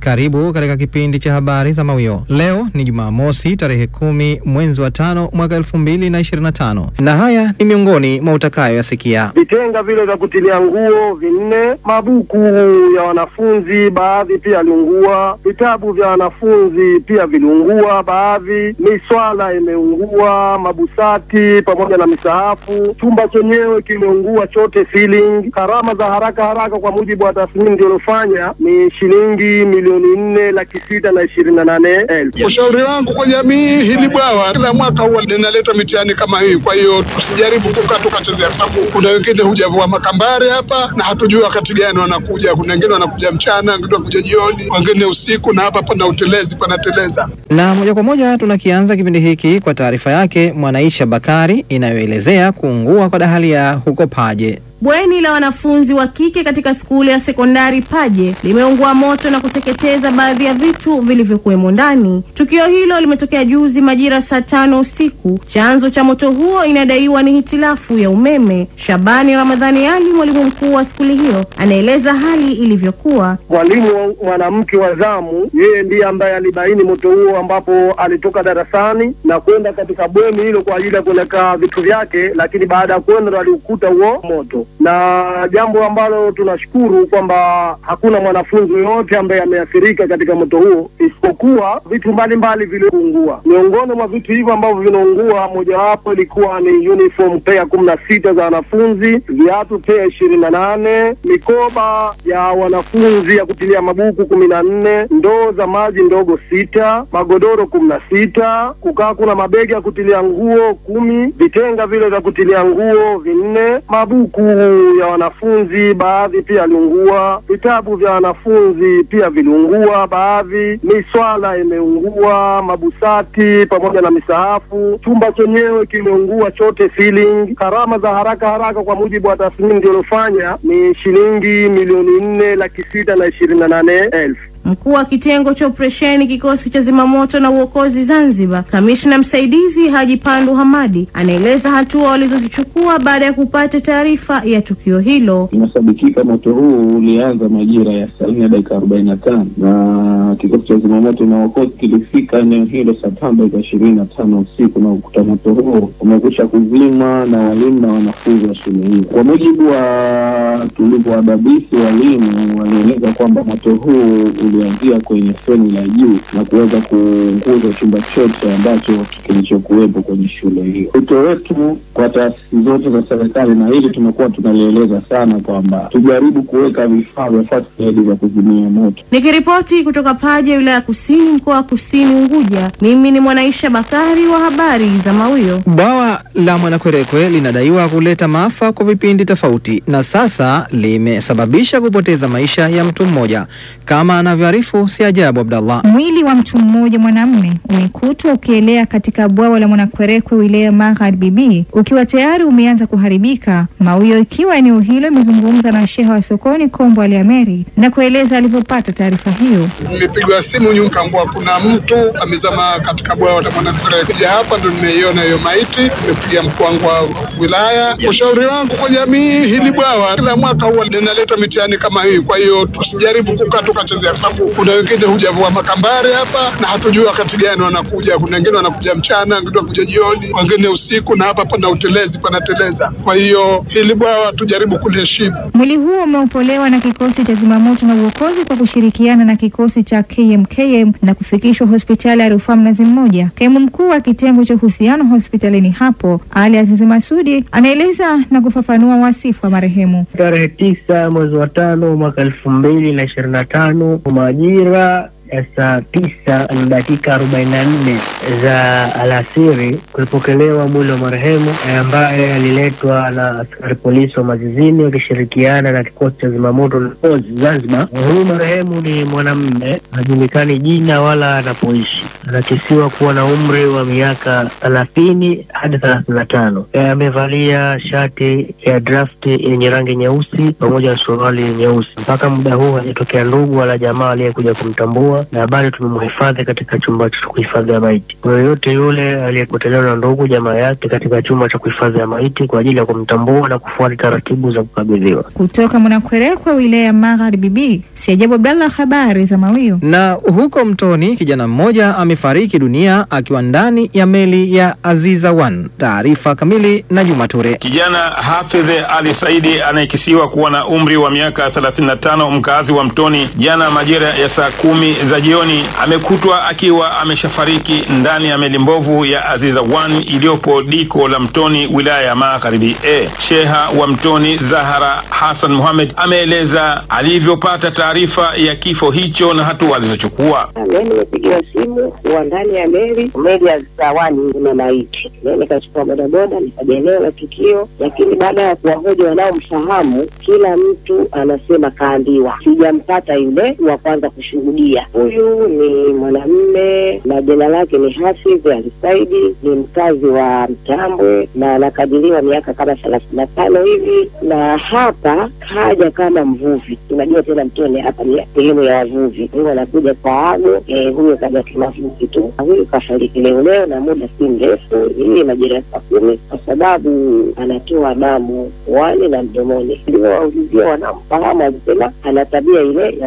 Karibu katika kipindi cha habari za Mawio. Leo ni Jumamosi tarehe 10 mwezi wa 5 mwaka 2025. Na haya ni miongoni mwa utakayoyasikia. Vitenga vile vya kutilia nguo 4, mabuku ya wanafunzi baadhi pia aliungua, vitabu vya wanafunzi pia viliungua baadhi, miswala imeungua, mabusati pamoja na misahafu, chumba chenyewe kimeungua chote ceiling. Gharama za haraka kwa mujibu wa tathmini iliyofanya ni shilingi milioni 4,628,000. Ushauri wangu kwa jamii, hili bwawa kila mwaka huwa linaleta mitihani kama hii, kwa hiyo tusijaribu kukaa tukachezea, sababu kuna wengine hujavua makambare hapa na hatujui wakati gani wanakuja. Kuna wengine wanakuja mchana, wengine wanakuja jioni, wengine usiku, na hapa pana utelezi, panateleza. Na moja kwa moja tunakianza kipindi hiki kwa taarifa yake Mwanaisha Bakari inayoelezea kuungua kwa dahalia huko Paje. Bweni la wanafunzi wa kike katika skuli ya sekondari Paje limeungua moto na kuteketeza baadhi ya vitu vilivyokuwemo ndani. Tukio hilo limetokea juzi majira saa 5 usiku. Chanzo cha moto huo inadaiwa ni hitilafu ya umeme. Shabani Ramadhani Ali, mwalimu mkuu wa skuli hiyo, anaeleza hali ilivyokuwa. Mwalimu mwanamke wa zamu, yeye ndiye ambaye alibaini moto huo, ambapo alitoka darasani na kwenda katika bweni hilo kwa ajili ya kuweka vitu vyake, lakini baada ya kwenda aliukuta huo moto. Na jambo ambalo tunashukuru kwamba hakuna mwanafunzi yote ambaye ameathirika katika moto huo, isipokuwa vitu mbalimbali viliungua. Miongoni mwa vitu hivyo ambavyo vinaungua, mojawapo ilikuwa ni uniform pair 16 za wanafunzi, viatu pair 28, mikoba ya wanafunzi ya kutilia mabuku 14, ndoo za maji ndogo 6, magodoro 16, kukaa kuna mabegi ya kutilia nguo 10, vitenga vile vya kutilia nguo 4, mabuku ya wanafunzi baadhi pia aliungua, vitabu vya wanafunzi pia viliungua baadhi, miswala imeungua, mabusati pamoja na misahafu, chumba chenyewe kimeungua chote ceiling. Gharama za haraka kwa mujibu wa tathmini iliyofanya ni shilingi milioni 4,628,000. Mkuu wa kitengo cha operesheni kikosi cha zimamoto na uokozi Zanzibar, kamishna msaidizi Haji Pandu Hamadi, anaeleza hatua walizozichukua baada ya kupata taarifa ya tukio hilo. Inasadikika moto huu ulianza majira ya saa 4:45 na kikosi cha zimamoto na uokozi kilifika eneo hilo saa 5:25 usiku, na ukuta moto huo umekwisha kuzima na walimu na wanafunzi wa shule hiyo. Kwa mujibu wa tulivyowadadisi walimu, walieleza kwamba moto huu ulianzia kwenye feni la juu na kuweza kuunguza chumba chote ambacho kilichokuwepo kwenye shule hiyo. Wito wetu kwa taasisi zote za serikali, na hili tumekuwa tunalieleza sana, kwamba tujaribu kuweka vifaa vya first aid vya kuzimia moto. Nikiripoti kutoka Paje, wilaya Kusini, mkoa wa Kusini Unguja, mimi ni Mwanaisha Bakari wa habari za Mawio. Bwawa la Mwanakwerekwe linadaiwa kuleta maafa kwa vipindi tofauti, na sasa limesababisha kupoteza maisha ya mtu mmoja, kama anavyoarifu Siajabu Abdallah. Mwili wa mtu mmoja mwanamume umekutwa ukielea katika bwawa la Mwanakwerekwe wilaya Magharibi, ukiwa tayari umeanza kuharibika. Mawio ikiwa eneo hilo imezungumza na sheha wa sokoni Kombo Aliameri na kueleza alipopata taarifa hiyo. Nimepigwa simu nyumba mbwa kuna mtu amezama katika bwawa la Mwanakwerekwe. Kuja hapa ndo nimeiona hiyo maiti, nimepigia mkuu wangu wa wilaya. Ushauri wangu kwa jamii, hili bwawa kila mwaka huwa linaleta mitihani kama hii, kwa hiyo tusijaribu kukaa tukachezea, sababu kuna wengine hujavua makambare hapa na hatujui wakati gani wanakuja. Kuna wengine wanakuja mchana, wengine wanakuja jioni, wengine usiku, na hapa pana utelezi, panateleza. Kwa hiyo hili bwawa tujaribu kuliheshimu. Mwili huo umeupolewa na kikosi cha zimamoto na uokozi kwa kushirikiana na kikosi cha KMKM na kufikishwa hospitali ya Rufaa Mnazi Mmoja. Kaimu mkuu wa kitengo cha uhusiano hospitalini hapo, Ali Azizi Masudi, anaeleza na kufafanua wasifu wa marehemu. Tarehe 9 mwezi wa 5 mwaka 2025 majira ya saa 9:44 za alasiri kulipokelewa mwili wa marehemu ambaye aliletwa na askari polisi wa Mazizini wakishirikiana na kikosi cha zimamoto na uokozi Zanzibar. Huyu marehemu ni mwanamume, hajulikani jina wala anapoishi. anakisiwa kuwa na umri wa miaka 30 hadi 35. Amevalia shati ya draft yenye rangi nyeusi pamoja na suruali nyeusi. Mpaka muda huu hajatokea ndugu wala jamaa aliyekuja kumtambua, na bado tumemhifadhi katika chumba cha kuhifadhi maiti. Kwa yoyote yule aliyepotelewa na ndugu jamaa yake katika chumba cha kuhifadhi maiti kwa ajili ya kumtambua na kufuata taratibu za kukabidhiwa. Kutoka Mwanakwerekwe, wilaya ya Magharibi B, Siajabu Abdallah, habari za Mawio. Na huko Mtoni, kijana mmoja amefariki dunia akiwa ndani ya meli ya Aziza 1. Taarifa kamili na Juma Ture. Kijana Hafidh Ali Saidi anayekisiwa kuwa na umri wa miaka 35, mkazi wa Mtoni, jana majira ya saa 10 za jioni amekutwa akiwa ameshafariki ndani ya meli mbovu ya Aziza 1 iliyopo diko la Mtoni, wilaya ya Magharibi A. Sheha wa Mtoni Zahara Hassan Muhammad ameeleza alivyopata taarifa ya kifo hicho na hatua alizochukua. Mimi nimepigiwa simu wa ndani ya meli ya Aziza 1 kuna maiti. Mimi nikachukua bodaboda nikaja eneo la tukio, lakini baada ya kuwahoji wanaomfahamu, kila mtu anasema kaambiwa. Sijampata yule wa kwanza kushuhudia. Huyu ni mwanamume na jina lake ni Hafidh Ali Saidi, ni mkazi wa Mtambwe na anakadiriwa miaka kama 35 hivi, na hapa kaja kama mvuvi. Tunajua tena Mtoni hapa ni sehemu ya wavuvi. Huyo anakuja kwa ago, huyo kaja kimafuki tu. Huyo kafariki leo na muda si mrefu, hii majira ya 10, kwa sababu anatoa damu wale na mdomoni. Ndio waulizia wanamfahamu, alisema ana tabia ile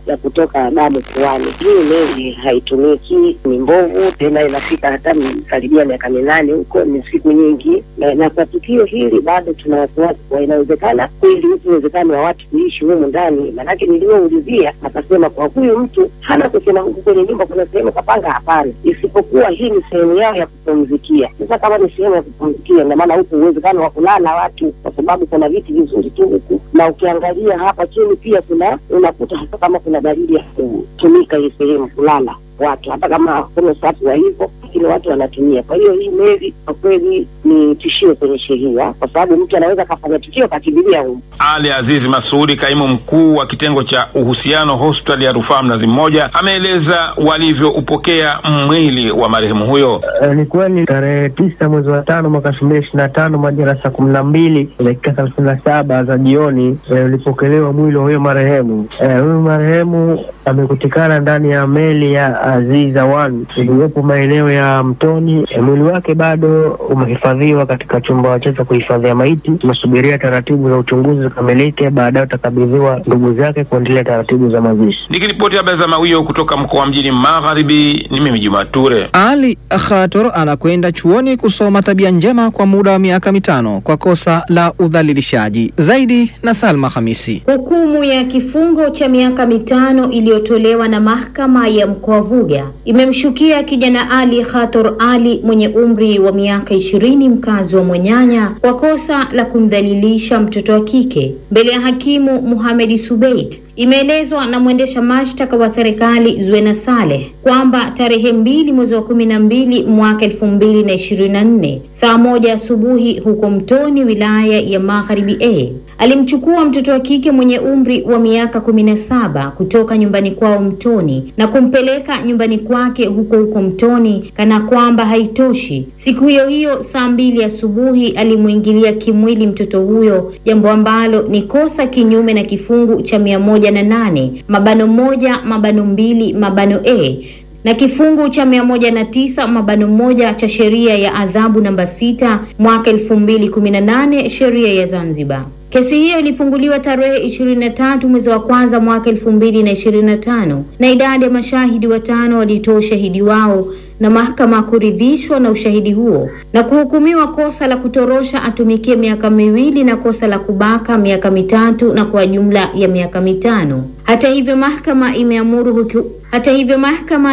ya kutoka damu puani. Hii meli haitumiki, ni mbovu, tena inafika hata karibia miaka 8 huko, ni siku nyingi. Na kwa tukio hili bado tuna wasiwasi kwa inawezekana kweli uwezekano wa watu kuishi humu ndani. Manake nilioulizia akasema kwa huyu mtu hana kusema huku kwenye nyumba kuna sehemu kapanga, hapana, isipokuwa hii ni sehemu yao ya kupumzikia. Sasa kama ni sehemu ya kupumzikia, na maana huku uwezekano wa kulala watu, kwa sababu kuna viti vizuri tu huku, na ukiangalia hapa chini pia unakuta hata kama kuna dalili ya kutumika hii sehemu kulala watu, hata kama hakuna usafi wa hivyo, lakini watu wanatumia. Kwa hiyo hii meli kwa kweli ni tishio kwenye sheria, kwa sababu mtu anaweza kafanya tukio kakimbilia huko. Ali Azizi Masudi, kaimu mkuu wa kitengo cha uhusiano hospitali ya Rufaa Mnazi Mmoja, ameeleza walivyoupokea mwili wa marehemu huyo. Ni kweli tarehe 9 mwezi wa 5 mwaka 2025 majira saa 12 dakika 37 za jioni ulipokelewa mwili wa huyo marehemu. Huyo marehemu amekutikana ndani ya meli ya Aziza 1 iliyopo maeneo ya Mtoni. Mwili wake bado umehifadhiwa katika chumba cha kuhifadhia maiti. Tunasubiria taratibu za uchunguzi zikamilike, baadaye utakabidhiwa ndugu zake kuendelea taratibu za mazishi. Nikiripoti habari za Mawio kutoka mkoa wa Mjini Magharibi, ni mimi Juma Ture. Ali Khator anakwenda chuoni kusoma tabia njema kwa muda wa miaka 5 kwa kosa la udhalilishaji. Zaidi na Salma Hamisi. Hukumu ya kifungo cha miaka 5 iliyotolewa na mahakama ya mkoa Vuga imemshukia kijana Ali Khator Ali mwenye umri wa miaka 20, mkazi wa Mwanyanya, kwa kosa la kumdhalilisha mtoto wa kike mbele ya hakimu Muhammad Subait. Imeelezwa na mwendesha mashtaka wa serikali Zuena Saleh kwamba tarehe 2 mwezi wa 12 mwaka 2024 saa 1 asubuhi huko Mtoni, wilaya ya Magharibi A, alimchukua mtoto wa kike mwenye umri wa miaka 17 kutoka nyumbani kwao Mtoni na kumpeleka nyumbani kwake huko Mtoni. Kana kwamba haitoshi, siku hiyo saa 2 asubuhi alimuingilia kimwili mtoto huyo, jambo ambalo ni kosa kinyume na kifungu cha 108(1)(2) na kifungu cha 109(1) cha sheria ya adhabu namba 6 mwaka 2018 sheria ya Zanzibar. Kesi hiyo ilifunguliwa tarehe 23 mwezi wa 1 mwaka 2025 na idadi ya mashahidi 5 walitoa ushahidi wao na mahakama kuridhishwa na ushahidi huo na kuhukumiwa kosa la kutorosha atumikie miaka 2 na kosa la kubaka miaka 3 na kwa jumla ya miaka 5. Hata hivyo mahakama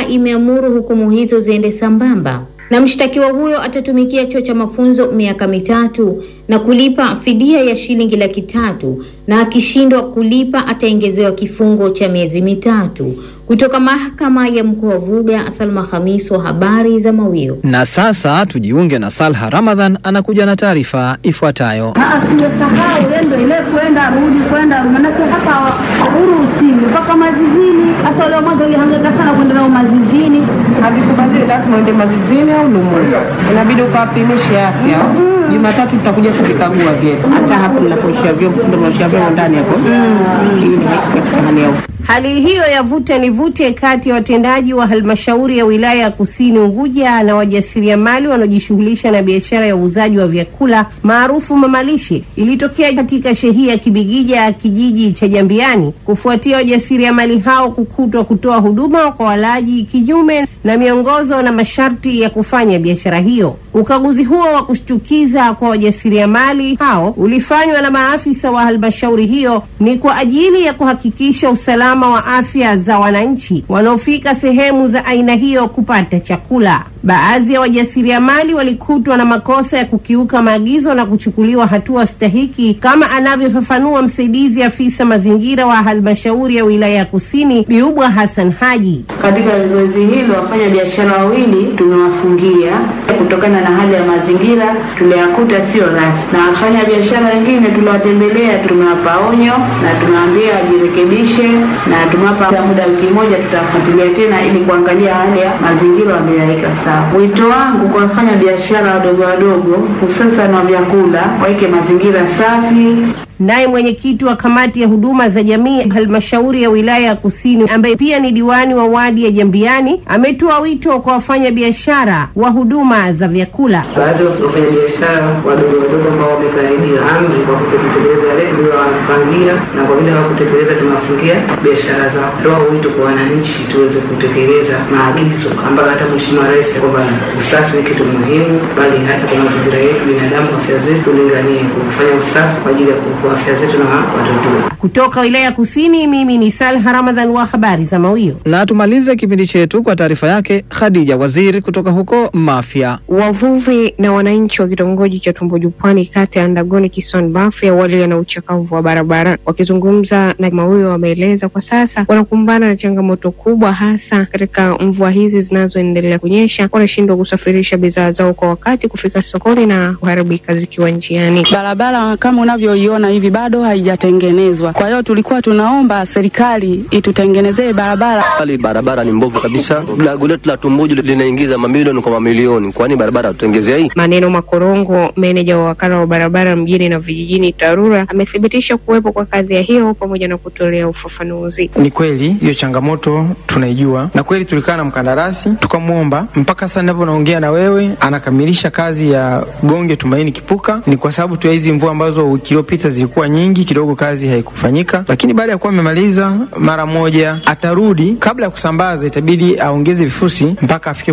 imeamuru hukumu hizo ziende sambamba na mshtakiwa huyo atatumikia chuo cha mafunzo miaka 3 na kulipa fidia ya shilingi 300,000 na akishindwa kulipa ataongezewa kifungo cha miezi 3. Kutoka mahakama ya mkoa Vuga, Salma Hamisi wa habari za Mawio. Na sasa tujiunge na Salha Ramadhan, anakuja na taarifa ifuatayo. Siyasahau yendo ile kwenda rudi, manake hapa uruhusiwi mpaka mazizini. Hasa wale mwanzo walihangaika sana kwenda nao mazizini, havikubadili, lazima uende mazizini au lumuni, inabidi ukapimishe afya. Jumatatu tutakuja kuvikagua vyetu, hata hapo mnapoishia vyombo ndio mnaishia vyombo ndani hapo. Katika hali yao. Hali hiyo ya vuta ni vute kati ya watendaji wa halmashauri ya wilaya ya Kusini Unguja na wajasiriamali wanaojishughulisha na biashara ya uuzaji wa vyakula maarufu mamalishe ilitokea katika shehia Kibigija, kijiji cha Jambiani, kufuatia wajasiriamali hao kukutwa kutoa huduma kwa walaji kinyume na miongozo na masharti ya kufanya biashara hiyo. Ukaguzi huo wa kushtukiza kwa wajasiriamali hao ulifanywa na maafisa wa halmashauri hiyo ni kwa ajili ya kuhakikisha usalama wa afya za wananchi wanaofika sehemu za aina hiyo kupata chakula. Baadhi ya wajasiriamali walikutwa na makosa ya kukiuka maagizo na kuchukuliwa hatua stahiki, kama anavyofafanua msaidizi afisa mazingira wa halmashauri ya wilaya ya Kusini, Biubwa Hassan Haji. Katika zoezi hilo wafanya biashara wawili tumewafungia kutokana na hali ya mazingira tuliyakuta sio rasmi, na wafanya biashara wengine tuliwatembelea, tumewapa onyo na tunaambia wajirekebishe, na tumewapa muda wiki moja, tutafuatilia tena ili kuangalia hali ya mazingira wameyaweka sawa. Wito wangu kwa wafanya biashara wadogo hususan wa vyakula, waweke mazingira safi. Naye mwenyekiti wa kamati ya huduma za jamii halmashauri ya wilaya ya Kusini, ambaye pia ni diwani wa wadi ya Jambiani, ametoa wito kwa wafanya biashara wa huduma za vyakula. Baadhi ya wafanya biashara wadogo ambao wamekaidi amri kwa kutekeleza yale tuliyowapangia, na kwa vile hawakutekeleza tunawafungia biashara zao. Toa wito kwa wananchi tuweze kutekeleza maagizo ambayo hata Mheshimiwa Rais kwamba usafi ni kitu muhimu, bali hata kwa mazingira yetu binadamu, afya zetu, tulinganie kufanya usafi kwa ajili ya afya zetu na watoto. Kutoka wilaya ya Kusini, mimi ni Salha Ramadhan wa habari za Mawio. Na tumalize kipindi chetu kwa taarifa yake Khadija Waziri kutoka huko Mafia. Wavuvi na wananchi wa kitongoji cha Tumbuju Pwani kata ya Ndagoni Kisiwani Mafia wale na uchakavu wa barabara, wakizungumza na Mawio wameeleza kwa sasa wanakumbana na changamoto kubwa, hasa katika mvua hizi zinazoendelea kunyesha. Wanashindwa kusafirisha bidhaa zao kwa wakati kufika sokoni na kuharibika zikiwa njiani. Barabara kama unavyoiona hivi bado haijatengenezwa. Kwa hiyo tulikuwa tunaomba serikali itutengenezee barabara. Barabara ni mbovu kabisa. Dago letu la Tumbuju linaingiza mamilioni kwa mamilioni. Kwani barabara tutengezea hii? Maneno Makorongo, meneja wa wakala wa barabara mjini na vijijini TARURA, amethibitisha kuwepo kwa kadhia hiyo pamoja na kutolea ufafanuzi. Ni kweli hiyo changamoto tunaijua, na kweli tulikaa na mkandarasi tukamwomba, mpaka sasa ninapoongea na wewe anakamilisha kazi ya Gonge Tumaini Kipuka. Ni kwa sababu tu hizi mvua ambazo wiki iliyopita zilikuwa nyingi kidogo, kazi haikufanyika, lakini baada ya kuwa amemaliza mara moja atarudi. Kabla ya kusambaza itabidi aongeze vifusi mpaka afike